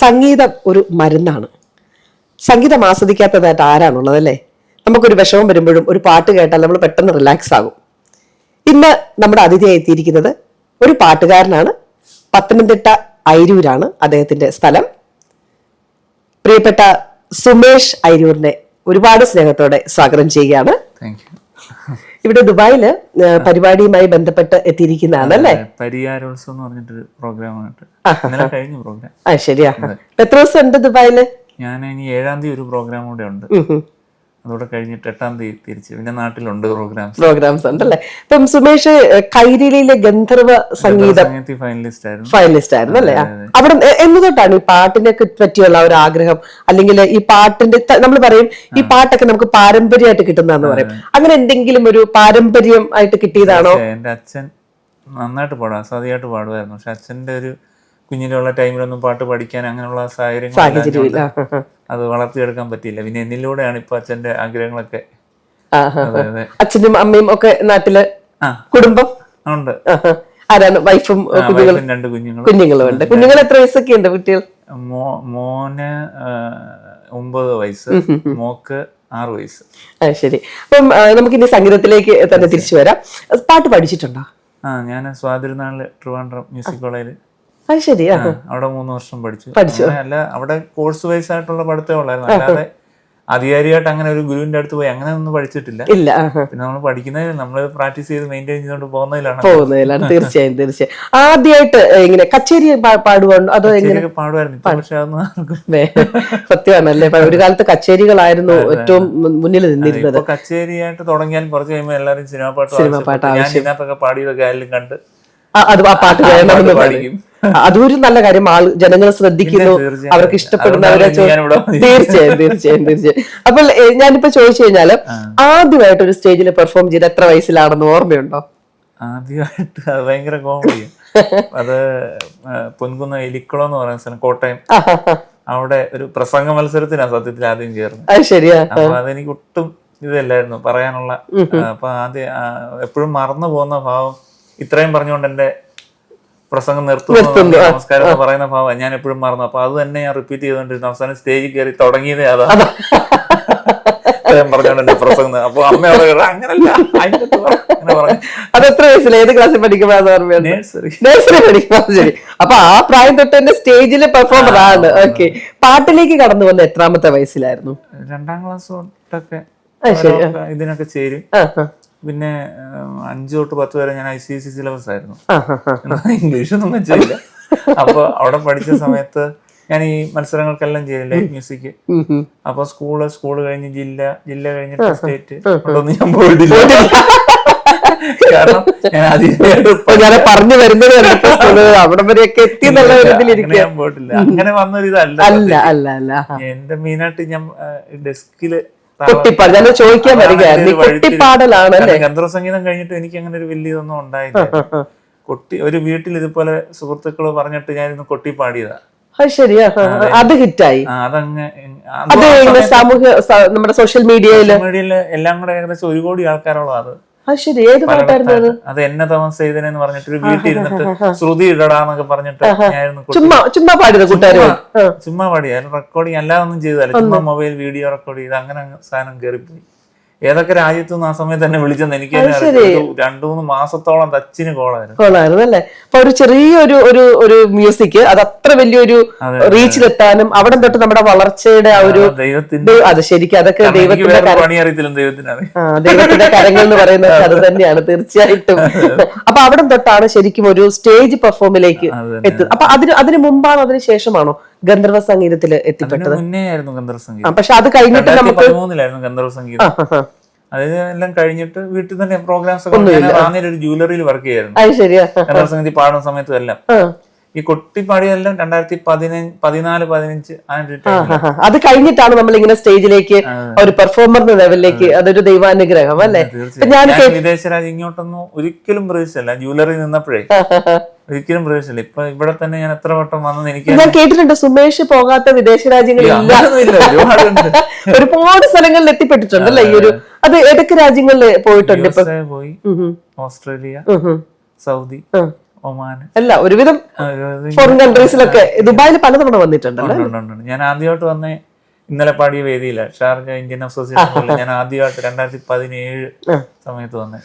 സംഗീതം ഒരു മരുന്നാണ്. സംഗീതം ആസ്വദിക്കാത്തതായിട്ട് ആരാണുള്ളത് അല്ലേ? നമുക്കൊരു വിഷമം വരുമ്പോഴും ഒരു പാട്ട് കേട്ടാൽ നമ്മൾ പെട്ടെന്ന് റിലാക്സ് ആകും. ഇന്ന് നമ്മുടെ അതിഥിയായി എത്തിയിരിക്കുന്നത് ഒരു പാട്ടുകാരനാണ്. പത്തനംതിട്ട അയിരൂരാണ് അദ്ദേഹത്തിന്റെ സ്ഥലം. പ്രിയപ്പെട്ട സുമേഷ് അയിരൂരിനെ ഒരുപാട് സ്നേഹത്തോടെ സ്വാഗതം ചെയ്യുകയാണ്. ഇവിടെ ദുബായില് പരിപാടിയുമായി ബന്ധപ്പെട്ട് എത്തിയിരിക്കുന്നതാണ് അല്ലേ? പരിയാരോത്സവം എന്ന് പറഞ്ഞിട്ടൊരു പ്രോഗ്രാമായിട്ട് കഴിഞ്ഞ പ്രോഗ്രാം. ശരിയാ. എത്ര ദിവസം ഉണ്ട് ദുബായില്? ഞാൻ ഇനി 7-ാം തീയതി ഒരു പ്രോഗ്രാം കൂടെ ഉണ്ട്. അതോടെ കഴിഞ്ഞിട്ട് 8-ാം തീയതി തിരിച്ച് പിന്നെ നാട്ടിലുണ്ട് പ്രോഗ്രാംസ് ഉണ്ടല്ലേ. ഇപ്പം സുമേഷ് കൈരളിയിലെ ഗന്ധർവ സംഗീതം ഫൈനലിസ്റ്റ് ആയിരുന്നു അല്ലേ? അവിടെ എന്ന് തൊട്ടാണ് ഈ പാട്ടിനെ പറ്റിയുള്ള ഒരു ആഗ്രഹം, അല്ലെങ്കിൽ ഈ പാട്ടിന്റെ നമ്മൾ പറയും ഈ പാട്ടൊക്കെ നമുക്ക് പാരമ്പര്യമായിട്ട് കിട്ടുന്നതെന്ന് പറയും. അങ്ങനെ എന്തെങ്കിലും ഒരു പാരമ്പര്യം ആയിട്ട് കിട്ടിയതാണോ? എന്റെ അച്ഛൻ നന്നായിട്ട് പാടും, അസാധ്യമായിട്ട് പാടുമായിരുന്നു. പക്ഷെ അച്ഛന്റെ ഒരു കുഞ്ഞിലുള്ള ടൈമിലൊന്നും പാട്ട് പഠിക്കാൻ അങ്ങനെയുള്ള സാഹചര്യങ്ങളില്ല, അത് വളർത്തിയെടുക്കാൻ പറ്റിയില്ല. പിന്നെ എന്നിലൂടെയാണ് ഇപ്പൊ അച്ഛന്റെ ആഗ്രഹങ്ങളൊക്കെ. അച്ഛനും അമ്മയും ഒക്കെ നാട്ടില് കുടുംബം ഉണ്ട്. ആരാണ്? വൈഫും കുഞ്ഞുങ്ങളും? 2 കുഞ്ഞുങ്ങളും ഉണ്ട്. കുഞ്ഞുങ്ങൾ എത്ര വയസ്സൊക്കെ ഉണ്ട് കുട്ടികൾ? മോന് 9 വയസ്സ്, മോക്ക് 6 വയസ്സ്. ശരി. അപ്പം നമുക്കിനി സംഗീതത്തിലേക്ക് തന്നെ തിരിച്ചു വരാം. പാട്ട് പഠിച്ചിട്ടുണ്ടോ? ഞാൻ സ്വാതിരുന്നാളില് ട്രിവാൻഡ്രം മ്യൂസിക് കോളേജിൽ. അത് ശരിയാ. അവിടെ 3 വർഷം പഠിച്ചു. അല്ല, അവിടെ കോഴ്സ് വൈസ് ആയിട്ടുള്ള പഠിത്തമേ ഉള്ളായിരുന്നു. അല്ലാതെ അധികാരിയായിട്ട് അങ്ങനെ ഒരു ഗുരുവിന്റെ അടുത്ത് പോയി അങ്ങനെ ഒന്നും പഠിച്ചിട്ടില്ല. ഇല്ല. പിന്നെ നമ്മൾ പഠിക്കുന്നതിൽ നമ്മൾ പ്രാക്ടീസ് ചെയ്ത് മെയിൻറ്റെയിൻ ചെയ്തുകൊണ്ട് പോകുന്നതിലാണ്. തീർച്ചയായും. ആദ്യമായിട്ട് ഇങ്ങനെ കച്ചേരി പാടുവാണ് അതോ എങ്ങനെ? പാടുമായിരുന്നു. പക്ഷെ അതൊന്നും സത്യമാണല്ലേ, ഒരു കാലത്ത് കച്ചേരികളായിരുന്നു ഏറ്റവും മുന്നിൽ നിന്നിരുന്നത്. കച്ചേരിയായിട്ട് തുടങ്ങിയാലും കുറച്ച് കഴിയുമ്പോൾ എല്ലാവരും സിനിമ പാട്ട് ഞാൻ ഇതിനകത്തൊക്കെ പാടിയതൊക്കെ ആയാലും കണ്ട് അത് ആ പാട്ട് വേണമെന്ന് പഠിക്കും. അതൊരു നല്ല കാര്യം. ജനങ്ങൾ ശ്രദ്ധിക്കുന്നു, അവർക്ക് ഇഷ്ടപ്പെടുന്നവരെ. തീർച്ചയായും. അപ്പോൾ ഞാനിപ്പോ ചോദിച്ചു കഴിഞ്ഞാല് ആദ്യമായിട്ട് ഒരു സ്റ്റേജിൽ പെർഫോം ചെയ്ത് എത്ര വയസ്സിലാണെന്ന് ഓർമ്മയുണ്ടോ? ആദ്യമായിട്ട് അത് ഭയങ്കര കോമഡിയാണ്. അത് പൊൻകുന്ന എലിക്കുളം എന്ന് പറയുന്ന സ്ഥലം, കോട്ടയം. അവിടെ ഒരു പ്രസംഗ മത്സരത്തിനാണ് സത്യത്തിൽ ആദ്യം ചേർന്നത്. ശരിയാ. അപ്പൊ അതെനിക്ക് ഒട്ടും ഇതല്ലായിരുന്നു പറയാനുള്ള. അപ്പൊ ആദ്യം എപ്പോഴും മറന്നു പോകുന്ന ഭാവം ഇത്രയും പറഞ്ഞുകൊണ്ട് എന്റെ പ്രസംഗം നിർത്തുന്നു, നമസ്കാരം എന്ന് പറയുന്ന ഭാവം ഞാൻ എപ്പോഴും മറന്നു. അപ്പൊ അത് തന്നെ ഞാൻ റിപ്പീറ്റ് ചെയ്തോണ്ടിരുന്നു. അവസാനം സ്റ്റേജിൽ കയറി തുടങ്ങിയതേ അതാ പറഞ്ഞോണ്ട് എന്റെ പ്രസംഗം. അപ്പൊ അമ്മയോട് അങ്ങനല്ല അങ്ങനെ പറഞ്ഞു. അത് എത്ര വയസ്സിൽ ഏത് ക്ലാസ്സിൽ പഠിക്കുമ്പോഴാണ്? നഴ്സറി പഠിക്കുമ്പോ. ശരി. അപ്പൊ ആ പ്രായം തൊട്ട് തന്നെ സ്റ്റേജില് പെർഫോമർ ആണ്. ഓക്കെ. പാട്ടിലേക്ക് കടന്നു വന്ന എത്രാമത്തെ വയസ്സിലായിരുന്നു? 2-ാം ക്ലാസ് തൊട്ടൊക്കെ ഇതിനൊക്കെ ചേരും. പിന്നെ 5 തൊട്ട് 10 വരെ ഞാൻ ICSE സിലബസ് ആയിരുന്നു. ഇംഗ്ലീഷൊന്നും വെച്ചില്ല. അപ്പൊ അവിടെ പഠിച്ച സമയത്ത് ഞാൻ ഈ മത്സരങ്ങൾക്കെല്ലാം ചെയ്യും, ലൈറ്റ് മ്യൂസിക്. അപ്പൊ സ്കൂള് കഴിഞ്ഞ് ജില്ല കഴിഞ്ഞിട്ട് സ്റ്റേറ്റ് ഒന്നും ഞാൻ പോയിട്ടില്ല. കാരണം ഞാൻ പറഞ്ഞു വരുന്നത് അവിടെ വരെയൊക്കെ എത്തി ഞാൻ പോയിട്ടില്ല. അങ്ങനെ വന്നൊരു ഇതല്ല. എന്റെ മെയിനായിട്ട് ഞാൻ ഡെസ്കില് ചോദിക്കാൻ ഗന്ധർവ സംഗീതം കഴിഞ്ഞിട്ട് എനിക്ക് അങ്ങനെ ഒരു വലിയ ഇതൊന്നും ഉണ്ടായില്ല. ഒരു വീട്ടിൽ ഇതുപോലെ സുഹൃത്തുക്കള് പറഞ്ഞിട്ട് ഞാൻ ഇന്ന് കൊട്ടി പാടിയതാ. ശരിയാ. അത് ഹിറ്റായി. അതങ്ങനെ സാമൂഹ്യ നമ്മുടെ സോഷ്യൽ മീഡിയയില് എല്ലാം കൂടെ ഏകദേശം 1 കോടി ആൾക്കാരോളം. അത് എന്നെ തമസ് ചെയ്തെന്ന് പറഞ്ഞിട്ട് വീട്ടിൽ ഇരുന്നിട്ട് ശ്രുതി ഇടടാന്നൊക്കെ പറഞ്ഞിട്ട് ചുമ്മാ പാടിയത് കൂട്ടുകാർ ചുമ്മാ പാടിയ റെക്കോർഡിങ് അല്ലാതെ ഒന്നും ചെയ്തല്ല. ചുമ്മാ മൊബൈൽ വീഡിയോ റെക്കോർഡ് ചെയ്ത് അങ്ങനെ സാധനം കയറിപ്പോയി. ഏതൊക്കെ രാജ്യത്തുനിന്ന് ആ സമയത്ത് തന്നെ വിളിച്ചെന്ന് എനിക്ക് 2-3 മാസത്തോളം ടച്ചിന് കോളായിരുന്നു അല്ലേ. അപ്പൊ ഒരു ചെറിയൊരു ഒരു മ്യൂസിക് അത് അത്ര വലിയൊരു റീച്ചിലെത്താനും അവിടെ തൊട്ട് നമ്മുടെ വളർച്ചയുടെ ആ ഒരു അത് ശരിക്കും അതൊക്കെ ദൈവത്തിന്റെ കരങ്ങൾ എന്ന് പറയുന്നത് അത് തന്നെയാണ് തീർച്ചയായിട്ടും. അപ്പൊ അവിടെ തൊട്ടാണ് ശരിക്കും ഒരു സ്റ്റേജ് പെർഫോമിലേക്ക് എത്തുന്നത്. അപ്പൊ അതിന് മുമ്പാണോ അതിന് ശേഷമാണോ ഗന്ധർവ സംഗീതത്തില് എത്തിപ്പെട്ടത്? മുന്നേ ആയിരുന്നു ഗന്ധർവ സംഗീതം. പക്ഷെ അത് കഴിഞ്ഞിട്ട് നമുക്ക് 2013 ഗന്ധർവ സംഗീതം. അതെല്ലാം കഴിഞ്ഞിട്ട് വീട്ടിൽ തന്നെ പ്രോഗ്രാംസ് ഒക്കെ ഒരു ജ്വല്ലറിയിൽ വർക്ക് ചെയ്യായിരുന്നു. ഗന്ധർവ സംഗീതം പാടുന്ന സമയത്തും എല്ലാം. ഈ കൊട്ടിപ്പാടിയെല്ലാം 2014-15 ആ ഒരു time ല്. അത് കഴിഞ്ഞിട്ടാണ് നമ്മൾ ഇങ്ങനെ സ്റ്റേജിലേക്ക് ഒരു പെർഫോമർ ലെവലിലേക്ക്, അതൊരു ദൈവാനുഗ്രഹം അല്ലേ? ഇപ്പൊ ഞാൻ ഞാൻ വിദേശ രാജ്യം ഇങ്ങോട്ടൊന്നും ഒരിക്കലും പ്രതീക്ഷിച്ചില്ല. ജ്വല്ലറി നിന്നപ്പോഴേ ഒരിക്കലും പ്രതീക്ഷിച്ചില്ല. ഇപ്പൊ ഇവിടെ തന്നെ ഞാൻ എത്ര വട്ടം വന്നത് എനിക്ക് ഞാൻ കേട്ടിട്ടുണ്ട് സുമേഷ് പോകാത്ത വിദേശ രാജ്യങ്ങളില്ല. അങ്ങനൊന്നുമില്ല, ഒരുപാടുണ്ട്. ഒരുപാട് സ്ഥലങ്ങളിൽ എത്തിപ്പെട്ടിട്ടുണ്ടല്ലേ ഈ ഒരു. അത് ഏതൊക്കെ രാജ്യങ്ങളിൽ പോയിട്ടുണ്ട് ഇപ്പൊ? USA പോയി, ഓസ്ട്രേലിയ, സൗദി, ഒമാൻ, അല്ല ഒരുവിധം ഫോറിൻ കൺട്രീസിലൊക്കെ. ദുബായിൽ പലതവണ വന്നിട്ടുണ്ടല്ലോ. ഞാൻ ആദ്യമായിട്ട് വന്നേ ഇന്നലെ പാടിയ വേദിയില്ല, ഷാർജ ഇന്ത്യൻ അസോസിയേഷൻ. ഞാൻ ആദ്യമായിട്ട് 2017 സമയത്ത് വന്നേ.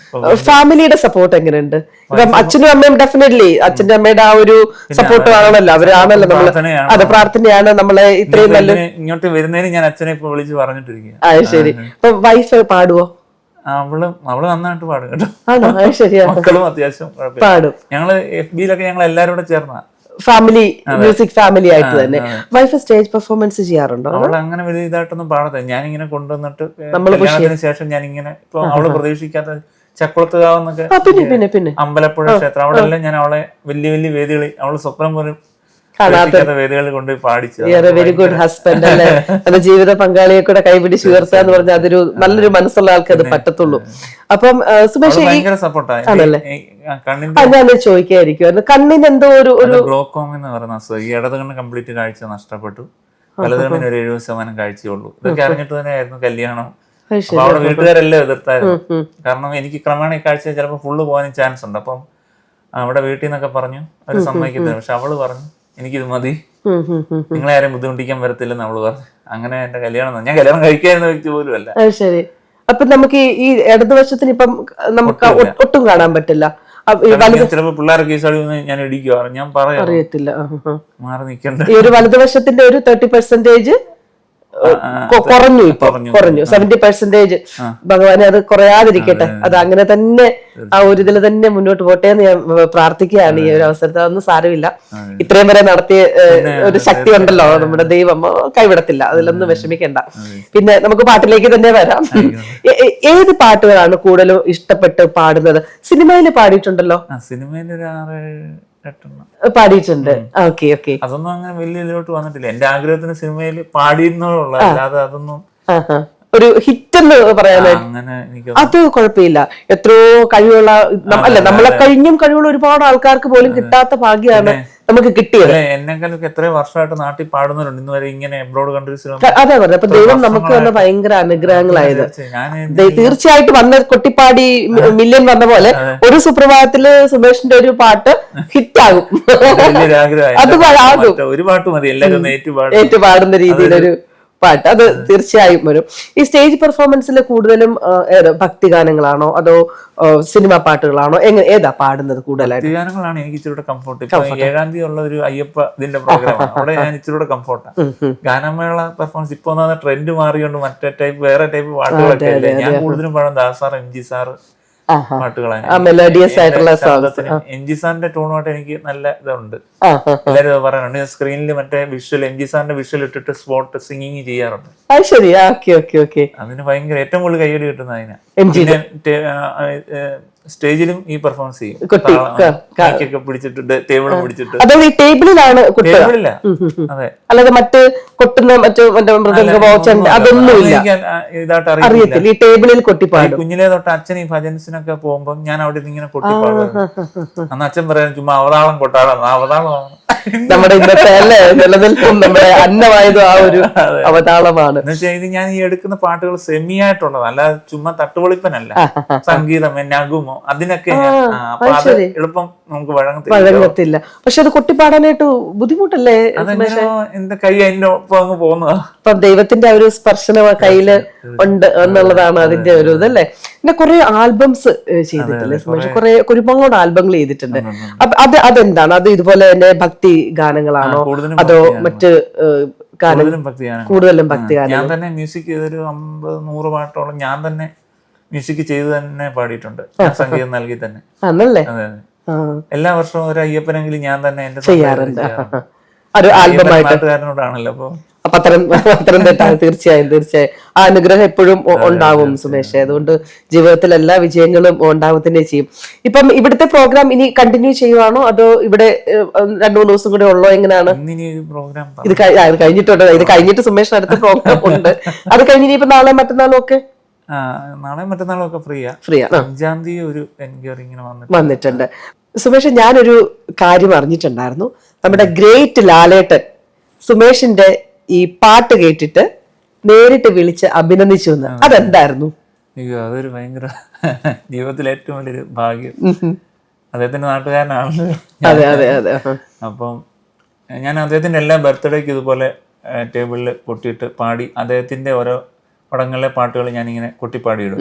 ഫാമിലിയുടെ സപ്പോർട്ട് എങ്ങനെയുണ്ട്? ഇപ്പം അച്ഛനും അമ്മയും ഡെഫിനറ്റ്ലി അച്ഛന്റെ അമ്മയുടെ ആ ഒരു സപ്പോർട്ട് ആണല്ലോ, അവരാണല്ലോ നമ്മള്. അത് പ്രാർത്ഥനയാണ് നമ്മളെ ഇത്രയും നല്ല. ഇങ്ങോട്ട് വരുന്നതിന് ഞാൻ അച്ഛനെ ഇപ്പൊ വിളിച്ച് പറഞ്ഞിട്ടിരിക്കുക. അത് ശരി. അപ്പൊ വൈഫ് പാടുവോ? അവള് നന്നായിട്ട് പാടും കേട്ടോ. ആണോ? അത് ശരിയാ. മക്കളും അത്യാവശ്യം പാടും. ഞങ്ങള് FB-ലൊക്കെ ഞങ്ങൾ എല്ലാരും കൂടെ ചേർന്ന ഫാമിലി, മ്യൂസിക് ഫാമിലി ആയിട്ട് തന്നെ. വൈഫ് സ്റ്റേജ് പെർഫോമൻസ് ചെയ്യാറുണ്ടോ? അവൾ അങ്ങനെ വലിയ ഇതായിട്ടൊന്നും പാടത്തില്ല. ഞാനിങ്ങനെ കൊണ്ടുവന്നിട്ട് കല്യാണത്തിന് ശേഷം ഞാൻ ഇങ്ങനെ ഇപ്പൊ അവള് പ്രതീക്ഷിക്കാത്ത ചക്കുളത്തുകാവെന്നൊക്കെ പിന്നെ അമ്പലപ്പുഴ ക്ഷേത്രം, അവിടെ എല്ലാം ഞാൻ അവളെ വലിയ വലിയ വേദികളിൽ, അവള് സ്വപ്നം പോലും വേദികളിൽ കൊണ്ടുപോയി പാടിച്ചു. വെരി ഗുഡ് ഹസ്ബൻഡ് അല്ലേ? അത് ജീവിത പങ്കാളിയെ കൂടെ കൈപിടിച്ച് ഉയർത്തുക എന്ന് പറഞ്ഞാൽ അതൊരു നല്ലൊരു മനസ്സുള്ള ആൾക്ക് അത് പറ്റത്തുള്ളൂ. അപ്പം സുമേഷ് ഭയങ്കര സപ്പോർട്ടാണ്. ഞാൻ ചോദിക്കായിരിക്കും, കണ്ണിന് എന്തോ ഒരു ഗ്ലോക്കോം എന്ന് പറയുന്ന അസുഖം. ഈ ഇടത് കണ്ണ് കംപ്ലീറ്റ് കാഴ്ച നഷ്ടപ്പെട്ടു, വലത് കണ്ണിന് ഒരു 70% കാഴ്ചയുള്ളൂ. ഇതൊക്കെ അറിഞ്ഞിട്ട് തന്നെയായിരുന്നു കല്യാണം. അപ്പൊ അവിടെ വീട്ടുകാരെല്ലാം എതിർത്തായിരുന്നു. കാരണം എനിക്ക് ക്രമേണ ഈ കാഴ്ച ചിലപ്പോൾ ഫുള്ള് പോകാനും ചാൻസ് ഉണ്ട്. അപ്പം അവിടെ വീട്ടിൽ നിന്നൊക്കെ പറഞ്ഞു അവർ സമ്മതിക്കുന്നത്. പക്ഷെ അവള് പറഞ്ഞു എനിക്കിത് മതി, നിങ്ങളെ ആരെയും ബുദ്ധിമുട്ടിക്കാൻ വരത്തില്ലെന്ന് അവള് പറഞ്ഞു. അങ്ങനെ എന്റെ കല്യാണം, ഞാൻ കല്യാണം കഴിക്കായിരുന്ന വ്യക്തി പോലും അല്ല. ശരി. അപ്പൊ നമുക്ക് ഈ ഇടതുവശത്തിന് ഇപ്പം നമുക്ക് ഒട്ടും കാണാൻ പറ്റില്ല. ചിലപ്പോ പിള്ളേരെ കേസാടി ഞാൻ ഇടിക്കുക, ഞാൻ പറയാം അറിയത്തില്ല. മാറി നിൽക്കണ്ട. ഈ ഒരു വലതുവശത്തിന്റെ ഒരു 30% കുറഞ്ഞു, ഇപ്പൊ കുറഞ്ഞു. 70% ഭഗവാനെ അത് കുറയാതിരിക്കട്ടെ. അത് അങ്ങനെ തന്നെ ആ ഒരു ഇതിൽ തന്നെ മുന്നോട്ട് പോട്ടെ എന്ന് ഞാൻ പ്രാർത്ഥിക്കുകയാണ് ഈ ഒരു അവസരത്തിൽ. അതൊന്നും സാരമില്ല, ഇത്രയും വരെ നടത്തിയ ഒരു ശക്തി ഉണ്ടല്ലോ നമ്മുടെ ദൈവം, കൈവിടത്തില്ല, അതിലൊന്നും വിഷമിക്കണ്ട. പിന്നെ നമുക്ക് പാട്ടിലേക്ക് തന്നെ വരാം. ഏത് പാട്ടുകളാണ് കൂടുതലും ഇഷ്ടപ്പെട്ട് പാടുന്നത്? സിനിമയിൽ പാടിയിട്ടുണ്ടല്ലോ? സിനിമയിൽ ഒരു 6-8 പാടിയിട്ടുണ്ട്. Okay okay. അതൊന്നും അങ്ങനെ വലിയ ഇതിലോട്ട് വന്നിട്ടില്ല. എന്റെ ആഗ്രഹത്തിന് സിനിമയിൽ പാടിയിരുന്നോളൂ, അല്ലാതെ അതൊന്നും ഒരു ഹിറ്റ് എന്ന് പറയാനായിട്ട് അങ്ങനെ എനിക്ക് അത് കുഴപ്പമില്ല. എത്രയോ കഴിവുള്ള അല്ല, നമ്മളെ കഴിഞ്ഞും കഴിവുള്ള ഒരുപാട് ആൾക്കാർക്ക് പോലും കിട്ടാത്ത ഭാഗ്യമാണ് നമുക്ക് കിട്ടിയത്. എന്നെക്കാളൊക്കെ എത്രയോ വർഷമായിട്ട് നാട്ടിൽ പാടുന്നവരുണ്ട് ഇന്നുവരെ ഇങ്ങനെ എബ്രോഡ് കൺട്രീസിൽ. അതെ പറഞ്ഞത്. അപ്പൊ ദൈവം നമുക്ക് തന്നെ ഭയങ്കര അനുഗ്രഹങ്ങളായത്. തീർച്ചയായിട്ടും വന്ന കൊട്ടിപ്പാടി മില്യൺ വന്ന പോലെ ഒരു സുപ്രഭാതത്തില് സുമേഷിന്റെ ഒരു പാട്ട് ഹിറ്റാകും. അത് ആകും. ഒരു പാട്ട് മതി എല്ലാവരും ഏറ്റുപാടുന്ന രീതിയിലൊരു പാട്ട്, അത് തീർച്ചയായും വരും. ഈ സ്റ്റേജ് പെർഫോമൻസിൽ കൂടുതലും ഭക്തിഗാനങ്ങളാണോ അതോ സിനിമ പാട്ടുകളാണോ? ഏതാ പാടുന്നത് കൂടുതലായിട്ട്? ഭക്തിഗാനങ്ങളാണ് എനിക്ക് ഇച്ചിരി കംഫോർട്ട്. ഇപ്പൊ 7-ാം തീയതി ഉള്ള ഒരു അയ്യപ്പ ഇതിന്റെ പ്രോഗ്രാമാണ്, അവിടെ ഞാൻ ഇച്ചിരി കംഫോർട്ടാണ്. ഗാനമേള പെർഫോമൻസ് ഇപ്പൊ ട്രെൻഡ് മാറിയോണ്ട് മറ്റേ ടൈപ്പ് വേറെ ടൈപ്പ് പാട്ടുകളൊക്കെ അല്ലേ. ഞാൻ കൂടുതലും പാടും ദാസാർ, MG സാർ പാട്ടുകളാണ്. MG സാറിന്റെ ടൂണുമായിട്ട് എനിക്ക് നല്ല ഇതുണ്ട്. എല്ലാരും പറയാനുണ്ട് സ്ക്രീനിൽ മറ്റേ വിഷ്വൽ, MG സാറിന്റെ വിഷ്വൽ ഇട്ടിട്ട് സ്പോട്ട് സിംഗിങ് ചെയ്യാറുണ്ട്. അതിന് ഭയങ്കര ഏറ്റവും കൂടുതൽ കയ്യടി കിട്ടുന്ന അതിനാ. സ്റ്റേജിലും ഈ പെർഫോമൻസ് ചെയ്യും, പിടിച്ചിട്ട് ടേബിൾ പിടിച്ചിട്ട്. ടേബിളിലാണ്, അതെ, അല്ലാതെ മറ്റ് കൊട്ടുന്ന അതൊന്നുമില്ല, ഇതായിട്ട് അറിയത്തില്ല. ഈ ടേബിളിൽ കൊട്ടിപ്പാടും. കുഞ്ഞിലേ തൊട്ട് അച്ഛൻ ഈ ഭജൻസിനൊക്കെ പോകുമ്പോ ഞാൻ അവിടെ ഇങ്ങനെ കൊട്ടിപ്പാടും. അന്ന് അച്ഛൻ പറയാൻ ചുമ്മാ അവതാളം കൊട്ടാടാണ്, അവതാളമാണ് നമ്മുടെ ഇന്നത്തെ അല്ലേ നിലനിൽപ്പും നമ്മുടെ അന്നമായതും ആ ഒരു അവതാളമാണ്. ഇത് ഞാൻ ഈ എടുക്കുന്ന പാട്ടുകൾ സെമി ആയിട്ടുള്ളത്, അല്ലാതെ ചുമ്മാ തട്ടുപൊളിപ്പനല്ല. സംഗീതം നഗുമോ അതിനൊക്കെ എളുപ്പം നമുക്ക് വഴങ്ങത്തില്ല. പക്ഷെ അത് കൊട്ടിപ്പാടാനായിട്ട് ബുദ്ധിമുട്ടല്ലേ? എന്റെ കൈ അതിന്റെ ഒപ്പം അങ്ങ് പോകുന്നതാ. അപ്പൊ ദൈവത്തിന്റെ ആ ഒരു സ്പർശനം ആ കയ്യില് ഉണ്ട് എന്നുള്ളതാണ് അതിന്റെ ഒരു ഇതല്ലേ. പിന്നെ കുറെ ആൽബംസ് ചെയ്തിട്ടില്ലേ സുമേഷ്? ഒരുപാട് ആൽബങ്ങൾ ചെയ്തിട്ടുണ്ട്. അപ്പൊ അതെന്താണ്? അത് ഇതുപോലെ തന്നെ ഭക്തി ഗാനങ്ങളാണോ അതോ മറ്റ് കൂടുതലും ഭക്തി ഗാനങ്ങൾ? ഞാൻ തന്നെ മ്യൂസിക് ചെയ്തൊരു 50-100 പാട്ടോളം ഞാൻ തന്നെ മ്യൂസിക് ചെയ്ത് തന്നെ പാടിയിട്ടുണ്ട്, സംഗീതം നൽകി തന്നെ. ആണല്ലേ? അതെ അതെ. എല്ലാ വർഷവും ഒരു അയ്യപ്പനെങ്കിലും ഞാൻ തന്നെ എന്റെ ചെയ്യാറുണ്ട്. ഒരു ആൽബമായിട്ട് നാട്ടുകാരനോടാണല്ലോ. പത്തനംതിട്ട. തീർച്ചയായും ആ അനുഗ്രഹം എപ്പോഴും ഉണ്ടാവും സുമേഷ്. അതുകൊണ്ട് ജീവിതത്തിൽ എല്ലാ വിജയങ്ങളും ഉണ്ടാവും തന്നെ ചെയ്യും. ഇപ്പം ഇവിടുത്തെ പ്രോഗ്രാം ഇനി കണ്ടിന്യൂ ചെയ്യുവാണോ അതോ ഇവിടെ 2-3 ദിവസം കൂടെ ഉള്ളോ, എങ്ങനെയാണ്? ഇത് കഴിഞ്ഞിട്ടുണ്ട്. ഇത് കഴിഞ്ഞിട്ട് സുമേഷിന് അടുത്ത പ്രോഗ്രാം ഉണ്ട്. അത് കഴിഞ്ഞ് ഇനിയിപ്പോ നാളെ മറ്റന്നാളും ഒക്കെ നാളെ മറ്റന്നാളും ഒക്കെ ഫ്രീയാ. 5-ാം തീയതി ഒരു എൻക്വയറി ഇങ്ങനെ വന്നിട്ടുണ്ട്. സുമേഷ്, ഞാനൊരു കാര്യം അറിഞ്ഞിട്ടുണ്ടായിരുന്നു. നമ്മുടെ ഗ്രേറ്റ് ലാലേട്ടൻ സുമേഷിന്റെ ഈ പാട്ട് കേട്ടിട്ട് നേരിട്ട് വിളിച്ച് അഭിനന്ദിച്ചു എന്ന്. അതെന്തായിരുന്നു? അയ്യോ, അതൊരു ഭയങ്കര ജീവിതത്തിലെ ഏറ്റവും വലിയൊരു ഭാഗ്യം. അദ്ദേഹത്തിന്റെ നാട്ടുകാരനാണ്. അതെ അതെ അതെ. അപ്പം ഞാൻ അദ്ദേഹത്തിന്റെ എല്ലാ ബർത്ത്ഡേക്ക് ഇതുപോലെ ടേബിളിൽ കൊട്ടിയിട്ട് പാടി അദ്ദേഹത്തിന്റെ ഓരോ പടങ്ങളിലെ പാട്ടുകൾ ഞാനിങ്ങനെ കൊട്ടിപ്പാടിയിടും.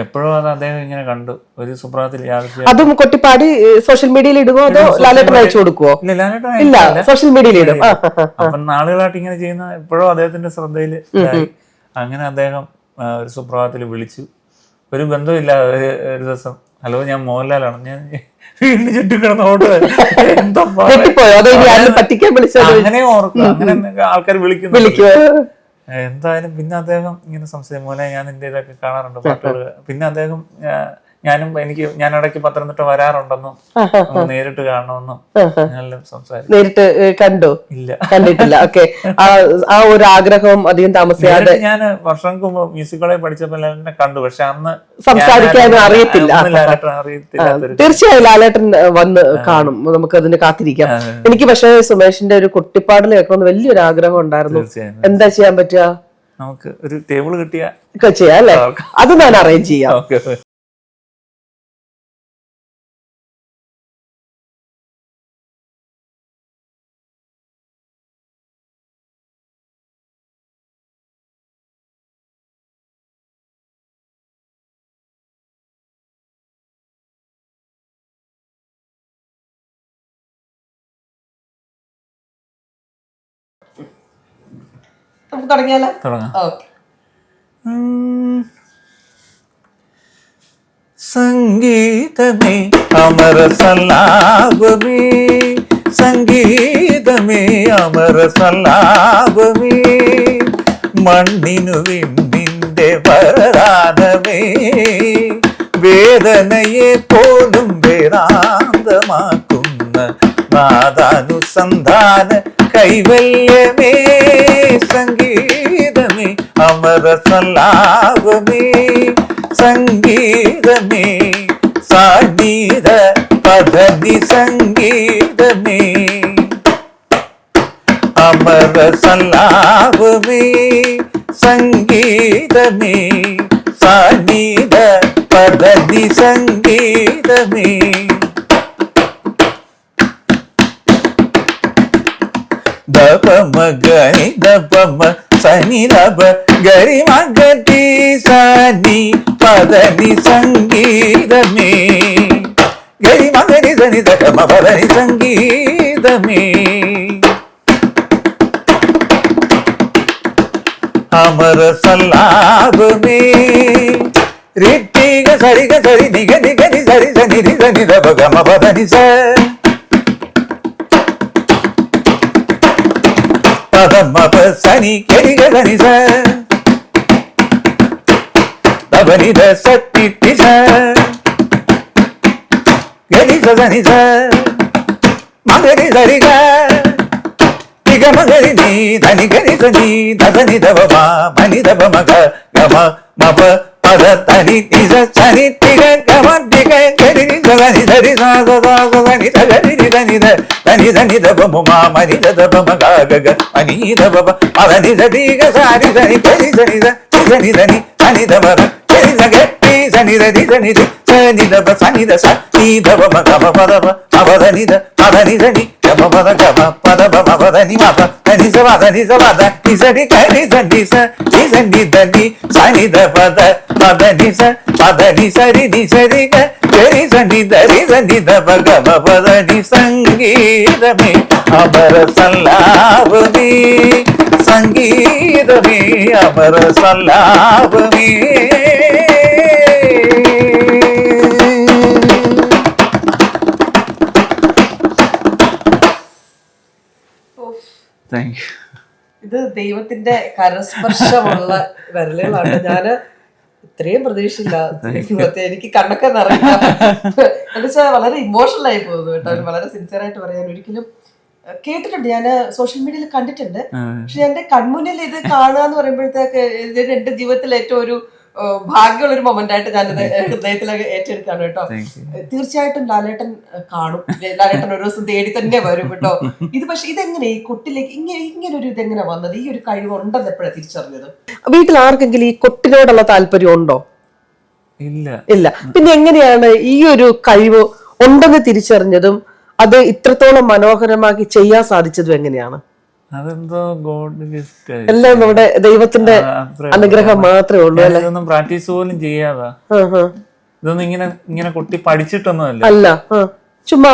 എപ്പോഴും അത് അദ്ദേഹം ഇങ്ങനെ കണ്ടു. ഒരു സുപ്രഭാതത്തിൽ അതും കൊട്ടിപ്പാടി സോഷ്യൽ മീഡിയയിൽ ഇടുവോ അതോ ലാലേട്ടൻ അയച്ചു കൊടുക്കുവോ? ഇല്ല, സോഷ്യൽ മീഡിയയിൽ ഇടും. അപ്പം നാളുകളായിട്ട് ഇങ്ങനെ ചെയ്യുന്ന എപ്പോഴും അദ്ദേഹത്തിന്റെ ശ്രദ്ധയിൽ അങ്ങനെ അദ്ദേഹം ഒരു സുപ്രഭാതത്തിൽ വിളിച്ചു. ഒരു ബന്ധമില്ല. ഒരു ദിവസം, ഹലോ, ഞാൻ മോഹൻലാലാണ്, ഞാൻ വീണ്ടും ചുറ്റിക്കിടന്ന് ഓടുക, അങ്ങനെ ഓർക്കുക. അങ്ങനെ ആൾക്കാർ വിളിക്കുന്നു. എന്തായാലും പിന്നെ അദ്ദേഹം ഇങ്ങനെ സംശയം, മോനെ ഞാൻ നിന്റെ ഇതൊക്കെ കാണാറുണ്ട് പാട്ടുകൾ. പിന്നെ അദ്ദേഹം ഞാൻ ഇടയ്ക്ക് പത്തനംതിട്ട വരാറുണ്ടെന്നും നേരിട്ട് കാണണമെന്നും എല്ലാം സംസാരിച്ചു. നേരിട്ട് കണ്ടോ? ഇല്ല, കണ്ടിട്ടില്ല. ഓക്കെ. ആ ഒരു ആഗ്രഹവും അധികം താമസിയാതെ ഞാൻ വർഷങ്ങൾക്ക് മുമ്പ് മ്യൂസിക് കോളേജ് പഠിച്ചപ്പോൾ ലാലേട്ടനെ കണ്ടു. പക്ഷെ അന്ന് സംസാരിക്കാനും അറിയത്തില്ല. അറിയത്തില്ല. തീർച്ചയായും ലാലേട്ടൻ വന്ന് കാണും. നമുക്ക് അതിന് കാത്തിരിക്കാം. എനിക്ക് പക്ഷേ സുമേഷിന്റെ ഒരു കുട്ടിപ്പാടിൽ കേൾക്കണമെന്ന് വലിയൊരു ആഗ്രഹം ഉണ്ടായിരുന്നു. എന്താ ചെയ്യാൻ പറ്റുക? നമുക്ക് ഒരു ടേബിൾ കിട്ടിയാ ചെയ്യാം അല്ലേ? അത് ഞാൻ അറേഞ്ച് ചെയ്യാം. നമുക്ക് തുടങ്ങിയാലോ? സംഗീതമേ അമര സല്ലാപമേ, സംഗീതമേ അമര സല്ലാപമേ, മണ്ണിനു വിണ്ണിന്റെ വരദാനമേ, വേദനയെ പോലും വേദാന്തമാക്കുന്ന നാദാനുസന്ധാന കൈവല്യമേ, സംഗീതമേ അമര സല്ലാപമേ, സംഗീതമേ സാനീത പദനി, സംഗീതമേ അമര സല്ലാപമേ, സംഗീതമേ സാനീത പദനി, സംഗീതമേ ദപമ ഗനി ദപമ സനി ദപ ഗരി മഗതി സനി പദനി, സംഗീതമേ ഗരി മഗരി സനി ദപമ പദനി, സംഗീതമേ അമര സല്ലാപമേ, രിത്തിക സരിക സരി നിഗ നിഗ നി സരി സനി രി സനി ദപ ഗമ പദനി സ പദമപ സനി ഗരിഗ സനി സ ദപനി ദ സത്തി തി സ ഗരി സ സനി സ മഗരി സരി ഗ നിഗ മഗരി നി ധനി ഗരി സനി ധനി ദപ മ മനി ദപ മഗ ഗമ മപ പദ തനി നി സ സനി തിഗ ഗമ തിഗ ഗരി നി സനി ധരി സ സ സ സനി ധരി നി ധനി ധ ധനി ധനി ദപ മുമ മനി ദപ മഗ ഗഗ മനി ദപ പദനി ധരി ഗ സാരി സനി ഗരി സനി ധ സനി ധനി സനി ദപ ഗരി സ ഗരി സനി ധരി സനി ധി സനി ദപ സനി ധ സ നി ദപ മഗ പദ പദനി ധ പദനി ധനി ഗമ പദ ഗമ പദ പദനി മപ ധനി സ പദനി സ പദ നി സനി ഗരി സനി സ നി സനി ധനി സനി ദ പദ പദനി സ പദനി സരി നി സരി ഗ ഗരി സനി ധരി സനി ദപ ഗമ പദനി, സംഗീതമേ അമര സല്ലാപമേ, സംഗീതമേ അമര സല്ലാപമേ. ഇത് ഇത് ദൈവത്തിന്റെ കരസ്പർശമുള്ള വിരലുകളാണ്. ഞാന് ഇത്രയും പ്രതീക്ഷയില്ല. എനിക്ക് കണ്ണൊക്കെ നിറയില്ല. എന്നുവെച്ചാൽ വളരെ ഇമോഷണൽ ആയി പോകുന്നു കേട്ടോ. വളരെ സിൻസിയർ ആയിട്ട് പറയാൻ. ഒരിക്കലും കേട്ടിട്ടുണ്ട്, ഞാൻ സോഷ്യൽ മീഡിയയിൽ കണ്ടിട്ടുണ്ട്. പക്ഷെ എന്റെ കൺമുന്നിൽ ഇത് കാണുക എന്ന് പറയുമ്പോഴത്തേക്ക് ഇത് എന്റെ ജീവിതത്തിൽ ഏറ്റവും ഒരു ഭാഗ്യമുള്ള ഒരു മൊമെന്റ് ആയിട്ട് ഞാനിത് ഹൃദയത്തിലൊക്കെ ഏറ്റെടുക്കാണ് കേട്ടോ. തീർച്ചയായിട്ടും ലാലേട്ടൻ കാണും. ലാലേട്ടൻ ഒരു ദിവസം തേടി തന്നെ വരും കേട്ടോ. ഇത് പക്ഷെ ഇതെങ്ങനെ ഈ കൊട്ടിലേക്ക് ഇങ്ങനെ ഒരു ഇതെങ്ങനെ വന്നത്? ഈ ഒരു കഴിവ് ഉണ്ടെന്ന് എപ്പോഴാണ് തിരിച്ചറിഞ്ഞത്? വീട്ടിൽ ആർക്കെങ്കിലും ഈ കൊട്ടിനോടുള്ള താല്പര്യം ഉണ്ടോ? ഇല്ല. പിന്നെ എങ്ങനെയാണ് ഈ ഒരു കഴിവ് ഉണ്ടെന്ന് തിരിച്ചറിഞ്ഞതും അത് ഇത്രത്തോളം മനോഹരമാക്കി ചെയ്യാൻ സാധിച്ചതും എങ്ങനെയാണ്? അതെന്തോ ഗോഡ് ഗിഫ്റ്റ്, എല്ലാം നമ്മുടെ ദൈവത്തിന്റെ അനുഗ്രഹം മാത്രമേ ഉള്ളൂ. ഇതൊന്നും പ്രാക്ടീസ് പോലും ചെയ്യാതാ. ഇതൊന്നും ഇങ്ങനെ കൊട്ടി പഠിച്ചിട്ടൊന്നും അല്ല. ചുമ്മാ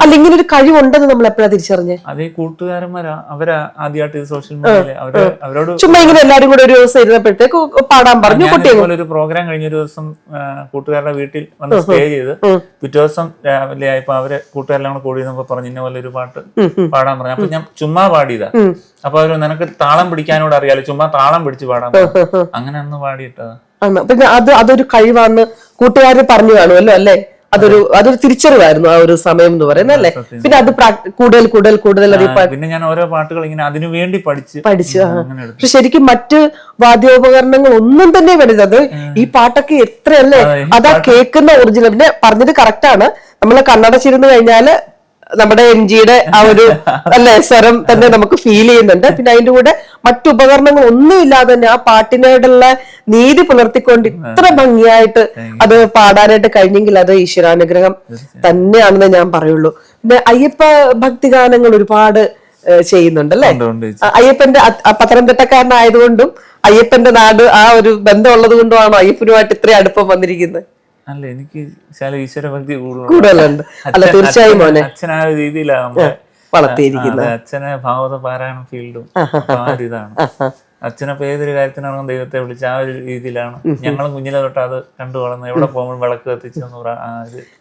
അല്ല, ഇങ്ങനെ ഒരു കഴിവുണ്ടെന്ന് നമ്മൾ എപ്പോഴാ തിരിച്ചറിഞ്ഞേ? അത് ഈ കൂട്ടുകാരന്മാരാ, അവരാ ആദ്യമായിട്ട് സോഷ്യൽ മീഡിയയില് അവരോട് ചുമ്മാ ഇങ്ങനെ എല്ലാരും കൂടെ ഒരു ദിവസം ഇരുന്നപ്പോഴത്തേക്ക് പാടാൻ പറഞ്ഞു. ഒരു പ്രോഗ്രാം കഴിഞ്ഞ ഒരു ദിവസം കൂട്ടുകാരുടെ വീട്ടിൽ വന്ന് സ്റ്റേ ചെയ്ത് പിറ്റേ ദിവസം രാവിലെ ആയപ്പോ അവര് കൂട്ടുകാരെല്ലാം കൂടി പറഞ്ഞു ഇന്ന പോലെ ഒരു പാട്ട് പാടാൻ പറഞ്ഞു. അപ്പൊ ഞാൻ ചുമ്മാ പാടിയതാ. അപ്പൊ അവര് നിനക്ക് താളം പിടിക്കാനോട് അറിയാലോ, ചുമ്മാ താളം പിടിച്ച് പാടാൻ പറഞ്ഞു. അങ്ങനെ ഒന്ന് പാടിയിട്ടതാ. പിന്നെ അതൊരു കഴിവാന്ന് കൂട്ടുകാർ പറഞ്ഞു കാണുമല്ലോ അല്ലേ? അതൊരു തിരിച്ചറിവായിരുന്നു ആ ഒരു സമയം എന്ന് പറയുന്നത് അല്ലേ? പിന്നെ അത് കൂടുതൽ പിന്നെ ഞാൻ ഓരോ പാട്ടുകൾ ഇങ്ങനെ അതിനു വേണ്ടി പഠിച്ചു. പക്ഷെ ശരിക്കും മറ്റ് വാദ്യോപകരണങ്ങൾ ഒന്നും തന്നെ വരുന്നത് ഈ പാട്ടൊക്കെ എത്രയല്ലേ? അതാ കേൾക്കുന്ന ഒറിജിനൽ. പിന്നെ പറഞ്ഞത് കറക്റ്റാണ്. നമ്മള് കണ്ണടച്ചിരുന്ന് കഴിഞ്ഞാല് നമ്മുടെ MGയുടെ ആ ഒരു അല്ലെ സ്വരം തന്നെ നമുക്ക് ഫീൽ ചെയ്യുന്നുണ്ട്. പിന്നെ അതിന്റെ കൂടെ മറ്റു ഉപകരണങ്ങൾ ഒന്നും ഇല്ലാതെ തന്നെ ആ പാട്ടിനോടുള്ള നീതി പുലർത്തിക്കൊണ്ട് ഇത്ര ഭംഗിയായിട്ട് അത് പാടാനായിട്ട് കഴിഞ്ഞെങ്കിൽ അത് ഈശ്വരാനുഗ്രഹം തന്നെയാണെന്ന് ഞാൻ പറയുള്ളൂ. പിന്നെ അയ്യപ്പ ഭക്തിഗാനങ്ങൾ ഒരുപാട് ചെയ്യുന്നുണ്ടല്ലേ? അയ്യപ്പന്റെ പത്തനംതിട്ടക്കാരനായതുകൊണ്ടും അയ്യപ്പന്റെ നാട് ആ ഒരു ബന്ധം ഉള്ളത് കൊണ്ടുമാണോ അയ്യപ്പനുമായിട്ട് ഇത്രയും അടുപ്പം വന്നിരിക്കുന്നത്? അല്ല, എനിക്ക് ഈശ്വരഭക്തി കൂടുതലുണ്ട്. അല്ല, തീർച്ചയായും മോനെ അച്ഛൻ ആ രീതിയിലാണ് വളർത്തിയിരിക്കുന്നത്. അച്ഛനെ ഭാഗവത പാരായണം ഫീൽഡും ആ ഇതാണ്. അച്ഛനപ്പോ ഏതൊരു കാര്യത്തിനാണെങ്കിലും ദൈവത്തെ വിളിച്ച ആ ഒരു രീതിയിലാണ് ഞങ്ങളും കുഞ്ഞിലെ തൊട്ട് അത് കണ്ടു വളർന്ന് എവിടെ പോകുമ്പോൾ വിളക്ക് കത്തിച്ചെന്ന്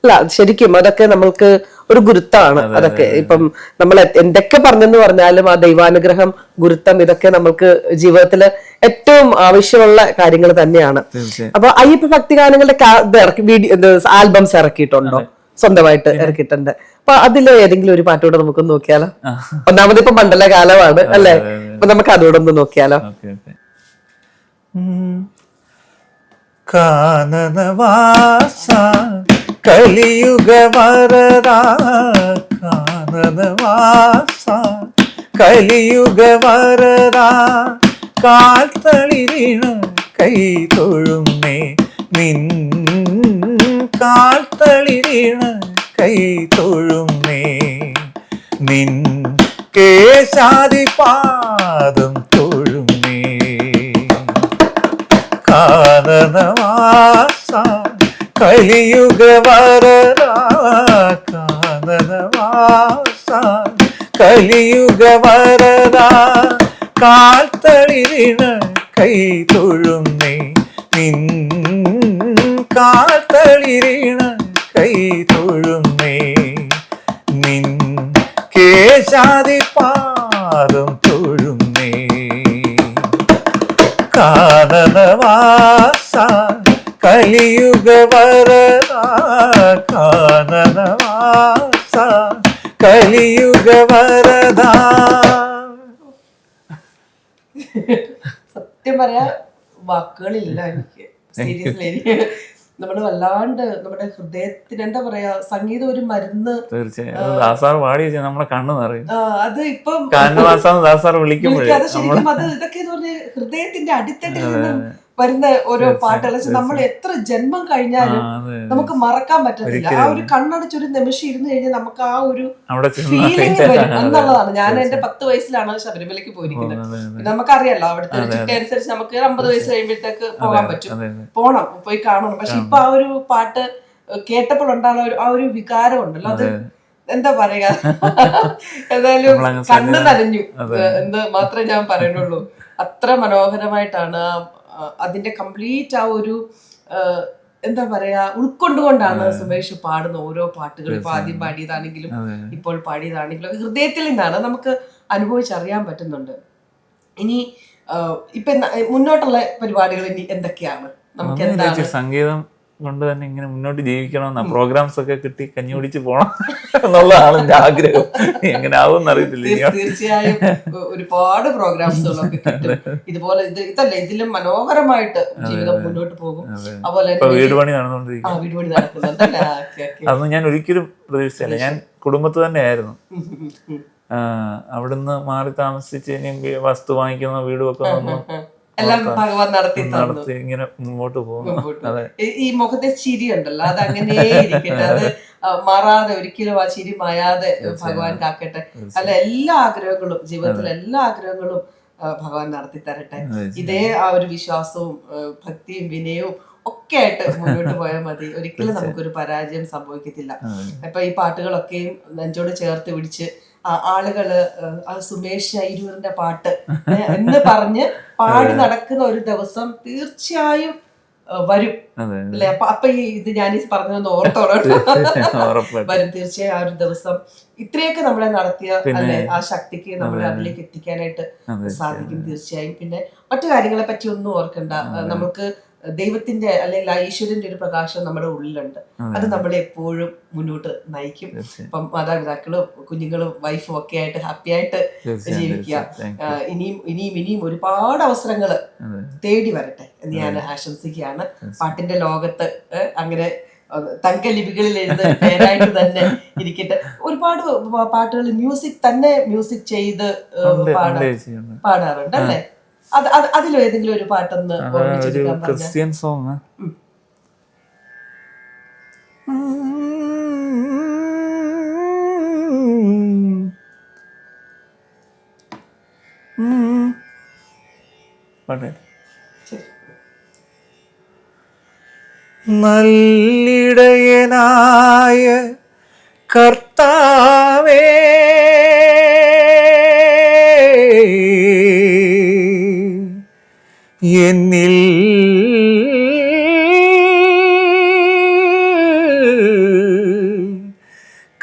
അല്ല, ശരിക്കും അതൊക്കെ നമ്മൾക്ക് ഒരു ഗുരുത്വമാണ്. അതൊക്കെ ഇപ്പം നമ്മൾ എന്തൊക്കെ പറഞ്ഞെന്ന് പറഞ്ഞാലും ആ ദൈവാനുഗ്രഹം, ഗുരുത്വം, ഇതൊക്കെ നമ്മൾക്ക് ജീവിതത്തില് ഏറ്റവും ആവശ്യമുള്ള കാര്യങ്ങൾ തന്നെയാണ്. അപ്പൊ അയ്യപ്പ ഭക്തിഗാനങ്ങളുടെ ആൽബംസ് ഇറക്കിയിട്ടുണ്ടോ? സ്വന്തമായിട്ട് ഇറക്കിയിട്ടുണ്ട്. അപ്പൊ അതില് ഏതെങ്കിലും ഒരു പാട്ടുകൂടെ നമുക്ക് നോക്കിയാലോ? ഒന്നാമത് ഇപ്പൊ മണ്ഡല കാലമാണ് അല്ലെ? അപ്പൊ നമുക്ക് അതുകൂടെ ഒന്ന് നോക്കിയാലോ? കാനനവാസ കലിയുഗ വരദാ, കാനനവാസ കലിയുഗ വരദാ, കാൽത്തളിരിണ കൈ തൊഴുന്നേ നിൻ, കാൽത്തളിരിണ കൈ തൊഴുന്നേ നിൻ, കേശാദിപാദം തൊഴുന്നേ. കാനനവാസ കലിയുഗ വരദാ, കാനനവാസ കലിയുഗ വരദാ, കാൽത്തളിരിണ കൈ തൊഴുന്നേ നിൻ, കാൽത്തളിരിണ കൈ തൊഴുന്നേ നിൻ, കേശാദിപാദം തൊഴുന്നേ. കാനനവാസ കലിയുഗ വരദാ, കാനനവാസ കലിയുഗ വരദാ. സത്യം പറയാ വാക്കുകളില്ല എനിക്ക്. സീരിയസ്ലി നമ്മള് വല്ലാണ്ട് നമ്മുടെ ഹൃദയത്തിന് എന്താ പറയാ, സംഗീതം ഒരു മരുന്ന്. തീർച്ചയായും ദാസാർ പാടി നമ്മളെ കണ്ണു നിറയും. അത് ഇപ്പം വിളിക്കുമ്പോൾ അത് ശരിക്കും അത് ഇതൊക്കെ ഹൃദയത്തിന്റെ അടിത്തട്ടിൽ നിന്നും വരുന്ന ഓരോ പാട്ടുകൾ. നമ്മൾ എത്ര ജന്മം കഴിഞ്ഞാലും നമുക്ക് മറക്കാൻ പറ്റത്തില്ല. ആ ഒരു കണ്ണടച്ചൊരു നിമിഷം ഇരുന്ന് കഴിഞ്ഞാൽ നമുക്ക് ആ ഒരു ഫീലിംഗ് വരും എന്നുള്ളതാണ്. ഞാൻ എന്റെ 10 വയസ്സിലാണ് ശബരിമലയ്ക്ക് പോയിരിക്കുന്നത്. നമുക്കറിയാലോ അവിടുത്തെ ചിട്ട അനുസരിച്ച് നമുക്ക് 50 വയസ്സ് കഴിയുമ്പോഴത്തേക്ക് പോകാൻ പറ്റും. പോണം, പോയി കാണണം. പക്ഷെ ഇപ്പൊ ആ ഒരു പാട്ട് കേട്ടപ്പോൾ ഉണ്ടാകുന്ന ആ ഒരു വികാരം ഉണ്ടല്ലോ, അത് എന്താ പറയാ, ഏതായാലും കണ്ണു നനഞ്ഞു എന്ന് മാത്രമേ ഞാൻ പറയുന്നുള്ളൂ. അത്ര മനോഹരമായിട്ടാണ് അതിന്റെ കംപ്ലീറ്റ് ആ ഒരു എന്താ പറയാ ഉൾക്കൊണ്ടുകൊണ്ടാണ് സുമേഷ് പാടുന്ന ഓരോ പാട്ടുകളും. ഇപ്പൊ ആദ്യം പാടിയതാണെങ്കിലും ഇപ്പോൾ പാടിയതാണെങ്കിലും ഹൃദയത്തിൽ നിന്നാണ് നമുക്ക് അനുഭവിച്ചറിയാൻ പറ്റുന്നുണ്ട്. ഇനി ഇപ്പൊ മുന്നോട്ടുള്ള പരിപാടികൾ ഇനി എന്തൊക്കെയാണ്? നമുക്ക് എന്താണ്? സംഗീതം കൊണ്ട് തന്നെ ഇങ്ങനെ മുന്നോട്ട് ജീവിക്കണമെന്നാ, പ്രോഗ്രാംസ് ഒക്കെ കിട്ടി കഞ്ഞി കുടിച്ച് പോണം എന്നുള്ളതാണ് എന്റെ ആഗ്രഹം. എങ്ങനെ ആവും അറിയത്തില്ല. തീർച്ചയായും ഒരുപാട് പ്രോഗ്രാംസുകളൊക്കെ കിട്ടും ഇതുപോലെ. ഇതല്ല, ഇതിലും മനോഹരമായിട്ട് ജീവിതം മുന്നോട്ട് പോകും. അതുപോലെ വീട് പണി നടന്നുകൊണ്ടിരിക്കും. വീട് പണി നടക്കുന്നുണ്ടല്ലേ? അതൊന്നും ഞാൻ ഒരിക്കലും പ്രതീക്ഷിച്ചില്ല. ഞാൻ കുടുംബത്ത് തന്നെ ആയിരുന്നു. അവിടുന്ന് മാറി താമസിച്ച് ഇനി വസ്തു വാങ്ങിക്കുന്ന വീട് വെക്കുന്ന എല്ലാം ഭഗവാൻ നടത്തി ഇങ്ങനെ മുമ്പോട്ട് പോകുന്നു. ഈ മുഖത്തെ ചിരി ഉണ്ടല്ലോ, അത് അങ്ങനെ ഇരിക്കട്ടെ, അത് മാറാതെ ഒരിക്കലും ആ ചിരി മായാതെ ഭഗവാൻ കാക്കട്ടെ. അല്ല, എല്ലാ ആഗ്രഹങ്ങളും ജീവിതത്തിലെ എല്ലാ ആഗ്രഹങ്ങളും ഭഗവാൻ നടത്തി തരട്ടെ. ഇതേ ആ ഒരു വിശ്വാസവും ഭക്തിയും വിനയവും ഒക്കെ ആയിട്ട് മുന്നോട്ട് പോയാൽ മതി. ഒരിക്കലും നമുക്കൊരു പരാജയം സംഭവിക്കത്തില്ല. ഇപ്പൊ ഈ പാട്ടുകളൊക്കെയും നെഞ്ചോട് ചേർത്ത് പിടിച്ച് ആളുകള് സുമേഷ് അയ്യൂരിന്റെ പാട്ട് എന്ന് പറഞ്ഞ് പാടി നടക്കുന്ന ഒരു ദിവസം തീർച്ചയായും വരും അല്ലെ? അപ്പൊ ഇത് ഞാൻ പറഞ്ഞൊന്ന് ഓർത്തോളം വരും തീർച്ചയായും. ആ ഒരു ദിവസം ഇത്രയൊക്കെ നമ്മളെ നടത്തിയ അല്ലെ ആ ശക്തിക്ക് നമ്മളെ അതിലേക്ക് എത്തിക്കാനായിട്ട് സാധിക്കും തീർച്ചയായും. പിന്നെ മറ്റു കാര്യങ്ങളെ പറ്റി ഒന്നും ഓർക്കണ്ട. നമുക്ക് ദൈവത്തിന്റെ അല്ലെങ്കിൽ ഈശ്വരന്റെ ഒരു പ്രകാശം നമ്മുടെ ഉള്ളിലുണ്ട്. അത് നമ്മളെ എപ്പോഴും മുന്നോട്ട് നയിക്കും. ഇപ്പം മാതാപിതാക്കളും കുഞ്ഞുങ്ങളും വൈഫും ഒക്കെ ആയിട്ട് ഹാപ്പി ആയിട്ട് ജീവിക്കുക. ഇനിയും ഒരുപാട് അവസരങ്ങൾ തേടി വരട്ടെ എന്ന് ഞാൻ ആശംസിക്കുകയാണ്. പാട്ടിന്റെ ലോകത്ത് അങ്ങനെ തങ്കലിപികളിൽ എഴുതുന്ന പേരായിട്ട് തന്നെ ഇരിക്കട്ടെ. ഒരുപാട് പാട്ടുകൾ മ്യൂസിക് ചെയ്ത് പാടാറുണ്ട് അല്ലേ? അതിലോ ഏതെങ്കിലും ഒരു പാട്ടൊന്ന് ക്രിസ്ത്യൻ സോങ്. നല്ലിടയനായ കർത്താവേ, എന്നിൽ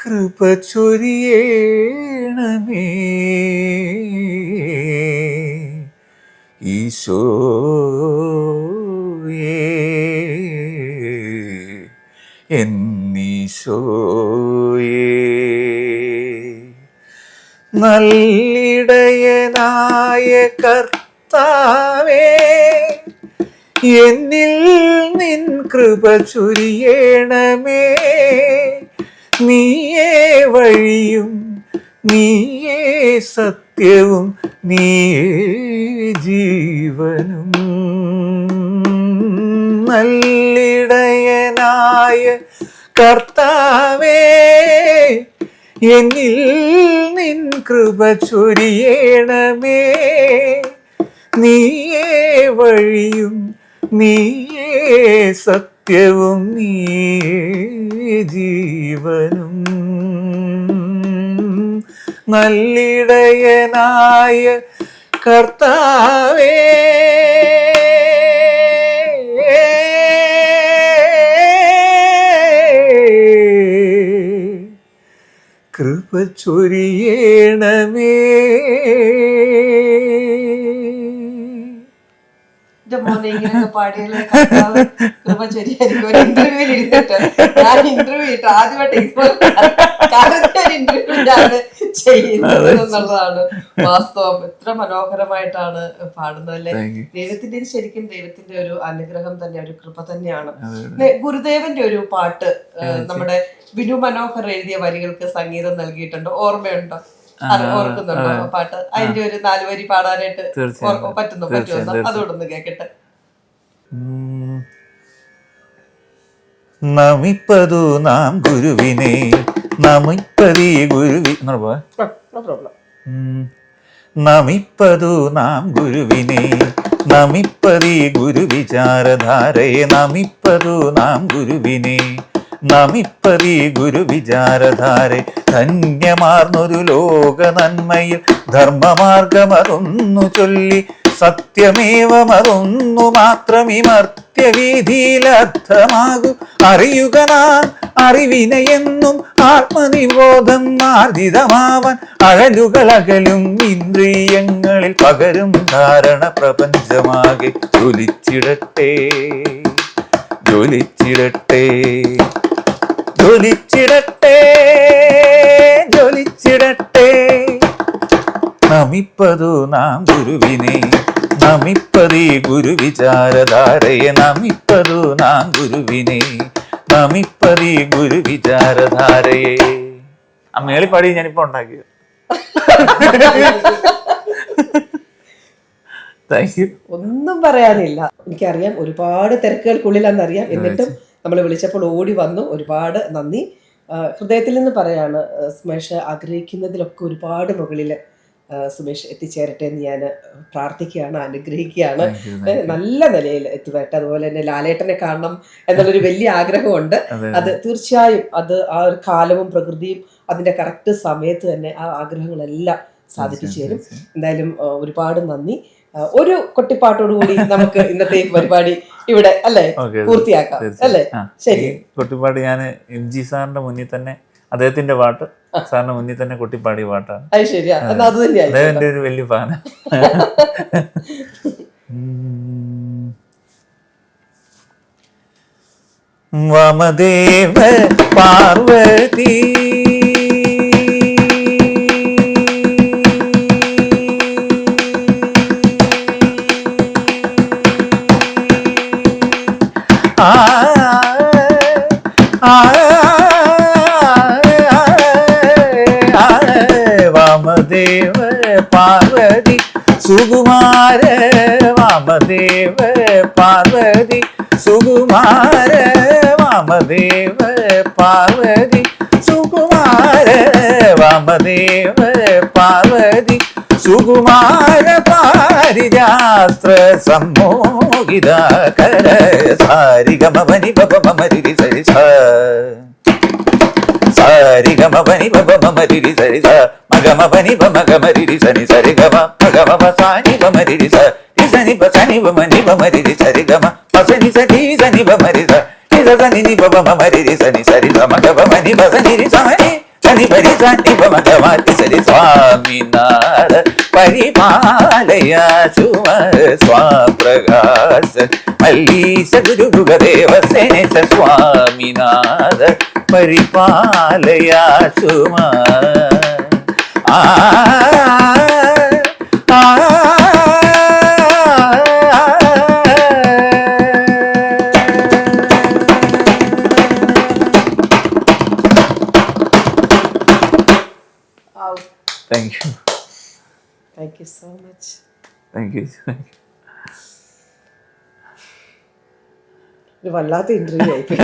കൃപ ചൊരിയണമേ. ഈശോയേ, എന്നീശോയേ, നല്ലിടയനായ കർത്താവേ, എന്നിൽ നിൻ കൃപ ചൊരിയണമേ. നീയേ വഴിയും നീയേ സത്യവും നീയേ ജീവനും. നല്ലിടയനായ കർത്താവേ, എന്നിൽ നിൻ കൃപ ചൊരിയണമേ. നീയേ വഴിയും നീയേ സത്യവും നീയേ ജീവനും. നല്ലിടയനായ കർത്താവേ, കൃപ ചൊരിയണമേ. മോനെ ഇങ്ങനെയൊക്കെ പാടിയാലേ കർത്താവ് കൃപ ചൊരിയായിരിക്കും. ഒരു ഇന്റർവ്യൂവിൽ ഇരുന്നിട്ട് ഞാൻ ഇന്റർവ്യൂ ഇട്ട് ആദ്യമായിട്ട് ഇന്റർവ്യൂ ഞാൻ ചെയ്യുന്നത് എന്നുള്ളതാണ് വാസ്തവം. എത്ര മനോഹരമായിട്ടാണ് പാടുന്നത് അല്ലെ? ദൈവത്തിന്റെ ശരിക്കും ദൈവത്തിന്റെ ഒരു അനുഗ്രഹം തന്നെ, ഒരു കൃപ തന്നെയാണ്. ഗുരുദേവന്റെ ഒരു പാട്ട് നമ്മുടെ ബിനു മനോഹർ എഴുതിയ വരികൾക്ക് സംഗീതം നൽകിയിട്ടുണ്ട്. ഓർമ്മയുണ്ടോ? ഓർക്കുന്നുണ്ടോ പാട്ട്? അതിന്റെ ഒരു 4 വരി പാടാനായിട്ട് പറ്റുമോ? അതുകൊണ്ടൊന്ന് കേക്കട്ടെ. നമിപ്പതു നാം ഗുരുവിനെ, നമിപ്പതി ഗുരുവി, നമിപ്പതു നാം ഗുരുവിനെ, നമിപ്പതി ഗുരുവിചാരധാരയെ, നമിപ്പതു നാം ഗുരുവിനെ, നമിപ്പതി ഗുരുവിചാരധാരെ. ധന്യമാർന്നൊരു ലോക നന്മയിൽ ധർമ്മമാർഗമതൊന്നു ചൊല്ലി സത്യമേവമതൊന്നു മാത്രമിമർത്യവീതിയിലർത്ഥമാകൂ. അറിയുക നാം അറിവിനെയെന്നും ആത്മനിബോധം ആർജിതമാവാൻ അഴലുകളകലും ഇന്ദ്രിയങ്ങളിൽ പകരും ധാരണ പ്രപഞ്ചമാകെ ജ്വലിച്ചിടട്ടെ ജ്വലിച്ചിടട്ടെ ജ്വലിച്ചിടട്ടെ ജ്വലിച്ചിടട്ടെ. നമിപ്പതു നാം ഗുരുവിനെ നമിപ്പതീ ഗുരുവിചാരധാരയെ നമിപ്പതു നാം ഗുരുവിനെ നമിപ്പതീ ഗുരുവിചാരധാരയെ. ആ മേളിപ്പാടി ഞാനിപ്പോ ഉണ്ടാക്കിയത്. Thank you. ഒന്നും പറയാനില്ല. എനിക്കറിയാം ഒരുപാട് തിരക്കുകൾക്കുള്ളിലാണെന്നറിയാം. എന്നിട്ടും നമ്മൾ വിളിച്ചപ്പോൾ ഓടി വന്നു. ഒരുപാട് നന്ദി. ഹൃദയത്തിൽ നിന്ന് പറയാണ്, സുമേഷ് ആഗ്രഹിക്കുന്നതിലൊക്കെ ഒരുപാട് മുകളിൽ സുമേഷ് എത്തിച്ചേരട്ടെ എന്ന് ഞാൻ പ്രാർത്ഥിക്കുകയാണ്, അനുഗ്രഹിക്കുകയാണ്. നല്ല നിലയിൽ എത്തിവരട്ടെ. അതുപോലെ തന്നെ ലാലേട്ടനെ കാണണം എന്നുള്ളൊരു വലിയ ആഗ്രഹമുണ്ട്. അത് തീർച്ചയായും അത് ആ ഒരു കാലവും പ്രകൃതിയും അതിന്റെ കറക്റ്റ് സമയത്ത് തന്നെ ആ ആഗ്രഹങ്ങളെല്ലാം സാധിപ്പിച്ചു തരും. എന്തായാലും ഒരുപാട് നന്ദി. ഒരു കൊട്ടിപ്പാട്ടോടുകൂടി നമുക്ക് ഇന്നത്തെ പരിപാടി ഇവിടെ അല്ലേ പൂർത്തിയാക്കാം അല്ലേ? ശരി. കൊട്ടിപ്പാട്ട് ഞാൻ MG സാറിന്റെ മുന്നിൽ തന്നെ, അദ്ദേഹത്തിന്റെ പാട്ട് സാറിന്റെ മുന്നിൽ തന്നെ കൊട്ടിപ്പാടിയ പാട്ടാണ്. അത് ശരിയാ, എന്നാ അത് തന്നെയാ. അദ്ദേഹത്തിന്റെ ഒരു വലിയ ഫാന. വാമദേവ പാർവതി വാമദേവ പാർവതി സുകുമാര വാമദേവ പാർവതി സുകുമാര വാമദേവ പാർവതി സുകുമാര വാമദേവ പാർവതി സുകുമാര പാരിജാസ്ത്ര സമ്മോഹിതാകര സാരിഗമവനി ബബമരി സരി സാരിഗമവനി ബബമരി സരി മഗമവനി ബമഗമരി സനി സരിഗമ മഗമ സാനി ബമരി സനി ബസനി ബമനി ബമരി സരിഗമ ബസനി സനി സനി ബമരി സനി നി ബമരി സനി സരി മഗമനി ബസനി സമനി സനി പരി സനി ബമഗമരി സരി സ്വാമിനാഥ പരിപാലയ സുമ സ്വാപ്രകാശ മല്ലീശ ഗുരു ഗുരുദേവ സേന Swaminatha പരിപാലയ Suma. Thank you. Thank you so much. Thank you. ഒരു വല്ലാത്ത ഇന്റർവ്യൂ ആയിപ്പോയി.